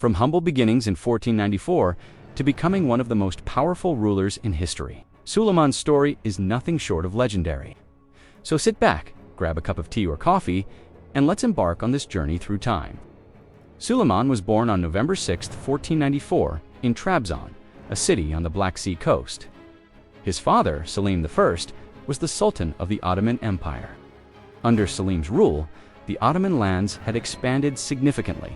from humble beginnings in 1494 to becoming one of the most powerful rulers in history. Suleiman's story is nothing short of legendary. So sit back, grab a cup of tea or coffee, and let's embark on this journey through time. Suleiman was born on November 6, 1494, in Trabzon, a city on the Black Sea coast. His father, Selim I, was the Sultan of the Ottoman Empire. Under Selim's rule, the Ottoman lands had expanded significantly.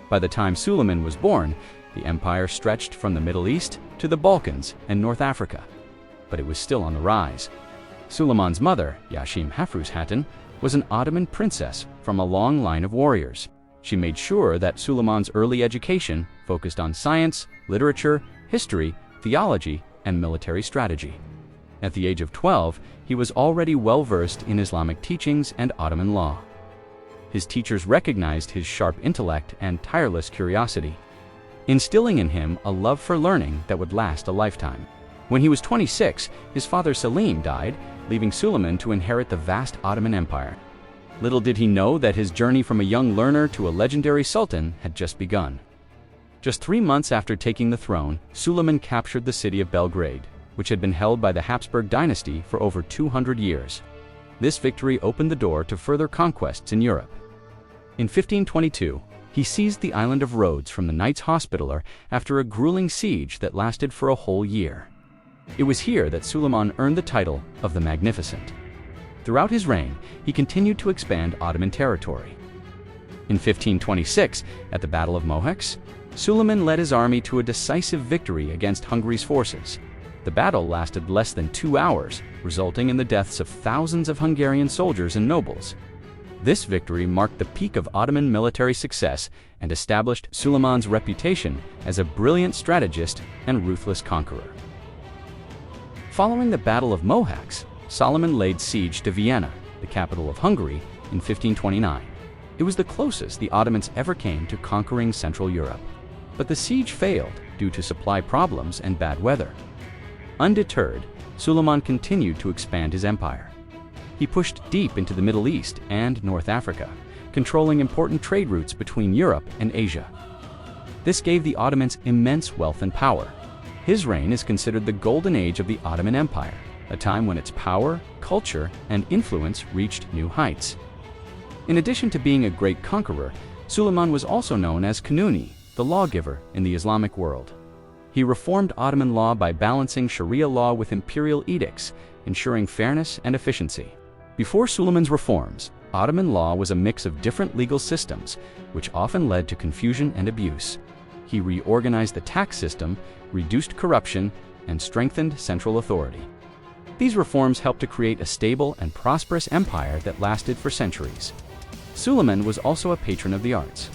By the time Suleiman was born, the empire stretched from the Middle East to the Balkans and North Africa. But it was still on the rise. Suleiman's mother, Yashim Hafruz Hatun, was an Ottoman princess from a long line of warriors. She made sure that Suleiman's early education focused on science, literature, history, theology, and military strategy. At the age of 12, he was already well-versed in Islamic teachings and Ottoman law. His teachers recognized his sharp intellect and tireless curiosity, instilling in him a love for learning that would last a lifetime. When he was 26, his father Selim died, leaving Suleiman to inherit the vast Ottoman Empire. Little did he know that his journey from a young learner to a legendary sultan had just begun. Just 3 months after taking the throne, Suleiman captured the city of Belgrade, which had been held by the Habsburg dynasty for over 200 years. This victory opened the door to further conquests in Europe. In 1522, he seized the island of Rhodes from the Knights Hospitaller after a grueling siege that lasted for a whole year. It was here that Suleiman earned the title of the Magnificent. Throughout his reign, he continued to expand Ottoman territory. In 1526, at the Battle of Mohacs, Suleiman led his army to a decisive victory against Hungary's forces. The battle lasted less than 2 hours, resulting in the deaths of thousands of Hungarian soldiers and nobles. This victory marked the peak of Ottoman military success and established Suleiman's reputation as a brilliant strategist and ruthless conqueror. Following the Battle of Mohacs, Suleiman laid siege to Vienna, the capital of Hungary, in 1529. It was the closest the Ottomans ever came to conquering Central Europe. But the siege failed due to supply problems and bad weather. Undeterred, Suleiman continued to expand his empire. He pushed deep into the Middle East and North Africa, controlling important trade routes between Europe and Asia. This gave the Ottomans immense wealth and power. His reign is considered the Golden Age of the Ottoman Empire, a time when its power, culture, and influence reached new heights. In addition to being a great conqueror, Suleiman was also known as Kanuni, the lawgiver in the Islamic world. He reformed Ottoman law by balancing Sharia law with imperial edicts, ensuring fairness and efficiency. Before Suleiman's reforms, Ottoman law was a mix of different legal systems, which often led to confusion and abuse. He reorganized the tax system, reduced corruption, and strengthened central authority. These reforms helped to create a stable and prosperous empire that lasted for centuries. Suleiman was also a patron of the arts.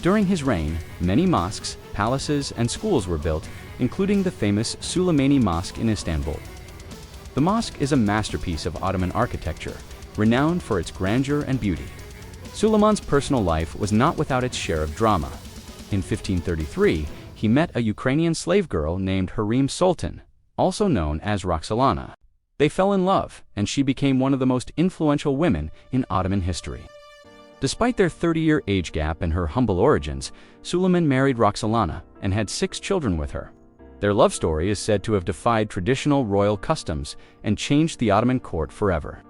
During his reign, many mosques, palaces, and schools were built, including the famous Suleimani Mosque in Istanbul. The mosque is a masterpiece of Ottoman architecture, renowned for its grandeur and beauty. Suleiman's personal life was not without its share of drama. In 1533, he met a Ukrainian slave girl named Harem Sultan, also known as Roxolana. They fell in love, and she became one of the most influential women in Ottoman history. Despite their 30-year age gap and her humble origins, Suleiman married Roxolana and had 6 children with her. Their love story is said to have defied traditional royal customs and changed the Ottoman court forever.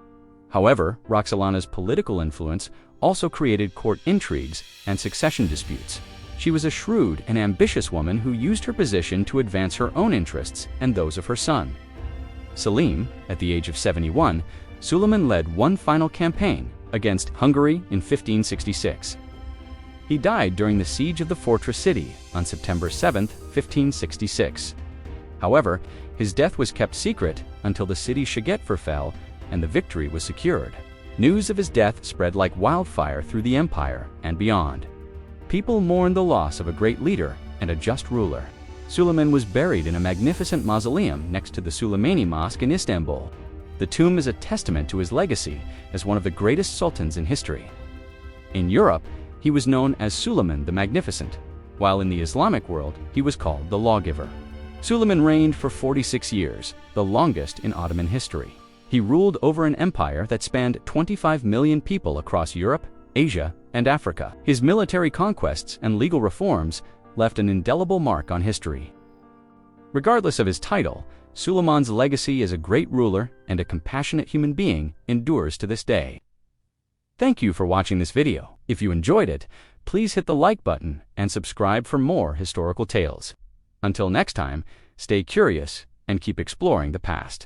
However, Roxolana's political influence also created court intrigues and succession disputes. She was a shrewd and ambitious woman who used her position to advance her own interests and those of her son. Selim, at the age of 71, Suleiman led one final campaign against Hungary in 1566. He died during the siege of the fortress city on September 7, 1566. However, his death was kept secret until the city Şegetfur fell and the victory was secured. News of his death spread like wildfire through the empire and beyond. People mourned the loss of a great leader and a just ruler. Suleiman was buried in a magnificent mausoleum next to the Suleimani Mosque in Istanbul. The tomb is a testament to his legacy as one of the greatest sultans in history. In Europe, he was known as Suleiman the Magnificent, while in the Islamic world, he was called the Lawgiver. Suleiman reigned for 46 years, the longest in Ottoman history. He ruled over an empire that spanned 25 million people across Europe, Asia, and Africa. His military conquests and legal reforms left an indelible mark on history. Regardless of his title, Suleiman's legacy as a great ruler and a compassionate human being endures to this day. Thank you for watching this video. If you enjoyed it, please hit the like button and subscribe for more historical tales. Until next time, stay curious and keep exploring the past.